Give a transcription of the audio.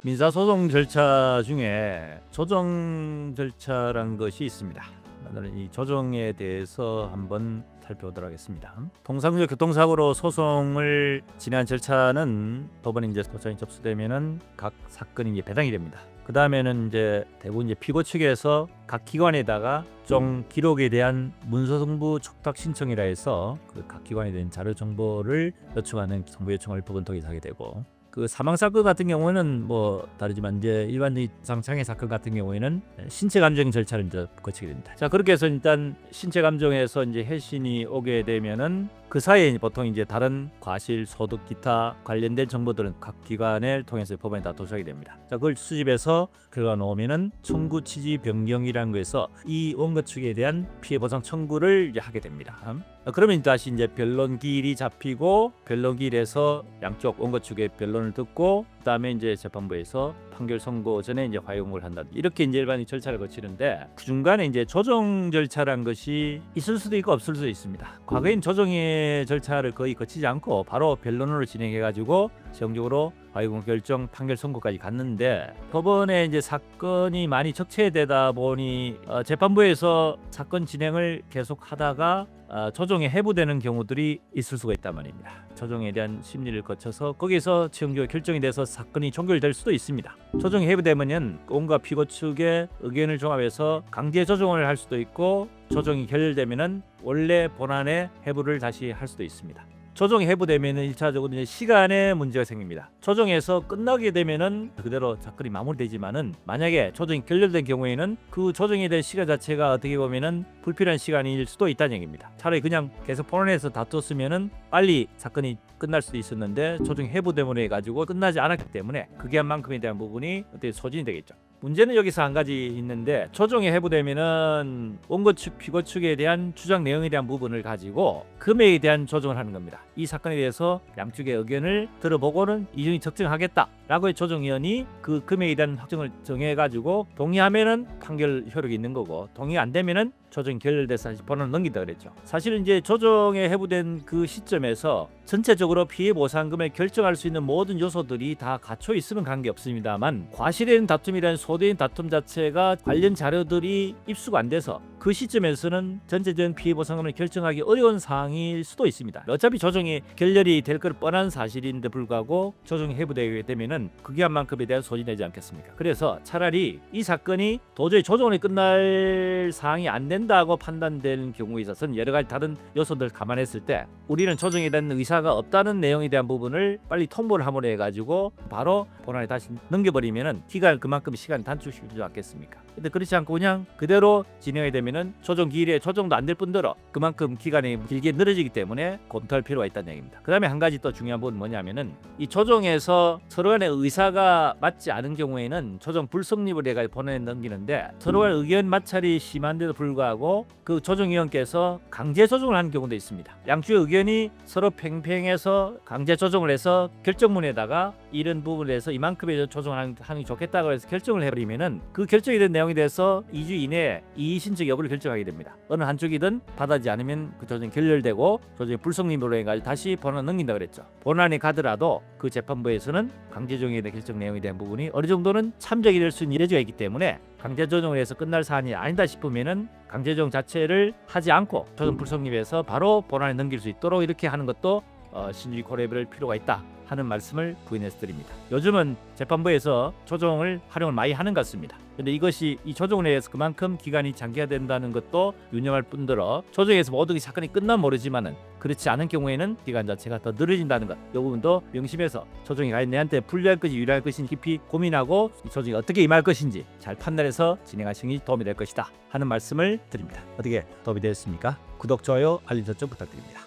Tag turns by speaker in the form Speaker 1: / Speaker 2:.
Speaker 1: 민사소송 절차 중에 조정 절차라는 것이 있습니다. 오늘은 이 조정에 대해서 한번 살펴보도록 하겠습니다. 통상적으로 교통사고로 소송을 진행한 절차는 법원에 이제 도장이 접수되면은 각 사건이 이제 배당이 됩니다. 그 다음에는 이제 대부분 이제 피고 측에서 각 기관에다가 좀 기록에 대한 문서성부 촉탁 신청이라 해서 그 각 기관에 대한 자료 정보를 요청하는 정보 요청을 법원 통해서 하게 되고, 그 사망 사건 같은 경우는 뭐 다르지만 이제 일반적인 장애 사건 같은 경우에는 신체 감정 절차를 이제 거치게 됩니다. 자, 그렇게 해서 일단 신체 감정에서 이제 해신이 오게 되면은 그 사이에 보통 이제 다른 과실, 소득, 기타 관련된 정보들은 각 기관을 통해서 법원에 다 도착이 됩니다. 자, 그걸 수집해서 결과 나오면은 청구 취지 변경이라는 거에서 이 원고 측에 대한 피해 보상 청구를 이제 하게 됩니다. 그러면 다시 이제 변론 기일이 잡히고 변론 기일에서 양쪽 원고 측의 변론을 듣고 그다음에 이제 재판부에서 판결 선고 전에 이제 화용을 한다. 이렇게 이제 일반적인 절차를 거치는데 그 중간에 이제 조정 절차란 것이 있을 수도 있고 없을 수도 있습니다. 과거엔 조정의 절차를 거의 거치지 않고 바로 변론으로 진행해 가지고 최종적으로 화용 결정 판결 선고까지 갔는데, 법원에 이제 사건이 많이 적체되다 보니 재판부에서 사건 진행을 계속 하다가 조정에 해부되는 경우들이 있을 수가 있단 말입니다. 조정에 대한 심리를 거쳐서 거기서 최종적으로 결정이 돼서 사건이 종결될 수도 있습니다. 조정이 해부되면은 온갖 피고 측의 의견을 종합해서 강제 조정을 할 수도 있고, 조정이 결렬되면은 원래 본안의 해부를 다시 할 수도 있습니다. 조정이 해부되면은 1차적으로 이제 시간에 문제가 생깁니다. 조정에서 끝나게 되면은 그대로 사건이 마무리되지만은 만약에 조정이 결렬된 경우에는 그 조정에 대한 시간 자체가 어떻게 보면은 불필요한 시간일 수도 있다는 얘기입니다. 차라리 그냥 계속 본원에서 다투었으면은 빨리 사건이 끝날 수도 있었는데 조정이 해부됨으로 해가지고 끝나지 않았기 때문에 그 기한만큼에 대한 부분이 어떻게 소진이 되겠죠. 문제는 여기서 한 가지 있는데, 조정이 해부되면은 원고 측, 피고 측에 대한 주장 내용에 대한 부분을 가지고 금액에 대한 조정을 하는 겁니다. 이 사건에 대해서 양측의 의견을 들어보고는 이중이 적정하겠다라고 해 조정위원이 그 금액에 대한 확정을 정해가지고 동의하면은 판결 효력이 있는 거고, 동의 안 되면은 조정이 결렬돼서 다시 본원을 넘긴다 그랬죠. 사실은 이제 조정에 해부된 그 시점에서 전체적으로 피해 보상금을 결정할 수 있는 모든 요소들이 다 갖춰 있으면 관계없습니다만, 과실된 다툼이라는 소대인 다툼 자체가 관련 자료들이 입수가 안 돼서 그 시점에서는 전체적인 피해 보상금을 결정하기 어려운 상황일 수도 있습니다. 어차피 조정이 결렬이 될 것 뻔한 사실인데 불구하고 조정이 해부되게 되면은 그 기한만큼에 대한 소진되지 않겠습니까? 그래서 차라리 이 사건이 도저히 조정이 끝날 사항이 안 된다고 판단되는 경우에 있어서는 여러 가지 다른 요소들을 감안했을 때 우리는 조정에 대한 의사가 없다는 내용에 대한 부분을 빨리 통보를 함으로 해가지고 바로 본안에 다시 넘겨버리면은 기간 그만큼 시간 단축시키지 않겠습니까? 근데 그렇지 않고 그냥 그대로 진행이 되면은 조정 기일에 조정도 안 될 뿐더러 그만큼 기간이 길게 늘어지기 때문에 검토할 필요가 있다는 얘기입니다. 그 다음에 한 가지 또 중요한 부분은 뭐냐면은 이 조정에서 서로 간의 의사가 맞지 않은 경우에는 조정 불성립을 해가 본원에 넘기는데, 서로 간 의견 마찰이 심한데도 불구하고 그 조정위원께서 강제 조정을 하는 경우도 있습니다. 양쪽의 의견이 서로 팽팽해서 강제 조정을 해서 결정문에다가 이런 부분에서 이만큼의 조정을 하는 게 좋겠다고 해서 결정을 해버리면은 그 결정이 된 내용에 대해서 2주 이내에 이의 신청 여부를 결정하게 됩니다. 어느 한쪽이든 받아지 않으면 그 조정이 결렬되고 조정이 불성립으로 해가지고 다시 본안 넘긴다 그랬죠. 본안이 가더라도 그 재판부에서는 강제 조정에 대한 결정 내용에 대한 부분이 어느 정도는 참작이 될 수 있는 여지가 있기 때문에 강제 조정을 해서 끝날 사안이 아니다 싶으면은 강제 조정 자체를 하지 않고 조정 불성립해서 바로 본안에 넘길 수 있도록 이렇게 하는 것도 신중히 고려해볼 필요가 있다 하는 말씀을 부인해서 드립니다. 요즘은 재판부에서 조정을 활용을 많이 하는 것 같습니다. 근데 이것이 이 조정에 의해서 그만큼 기간이 장기화된다는 것도 유념할 뿐더러 조정에서 모든 사건이 끝나면 모르지만은 그렇지 않은 경우에는 기간 자체가 더 늘어진다는 것, 이 부분도 명심해서 조정이 과연 내한테 불리할 것인지 유리할 것인지 깊이 고민하고 이 조정이 어떻게 임할 것인지 잘 판단해서 진행하시는 게 도움이 될 것이다 하는 말씀을 드립니다. 어떻게 도움이 되었습니까? 구독, 좋아요, 알림 설정 부탁드립니다.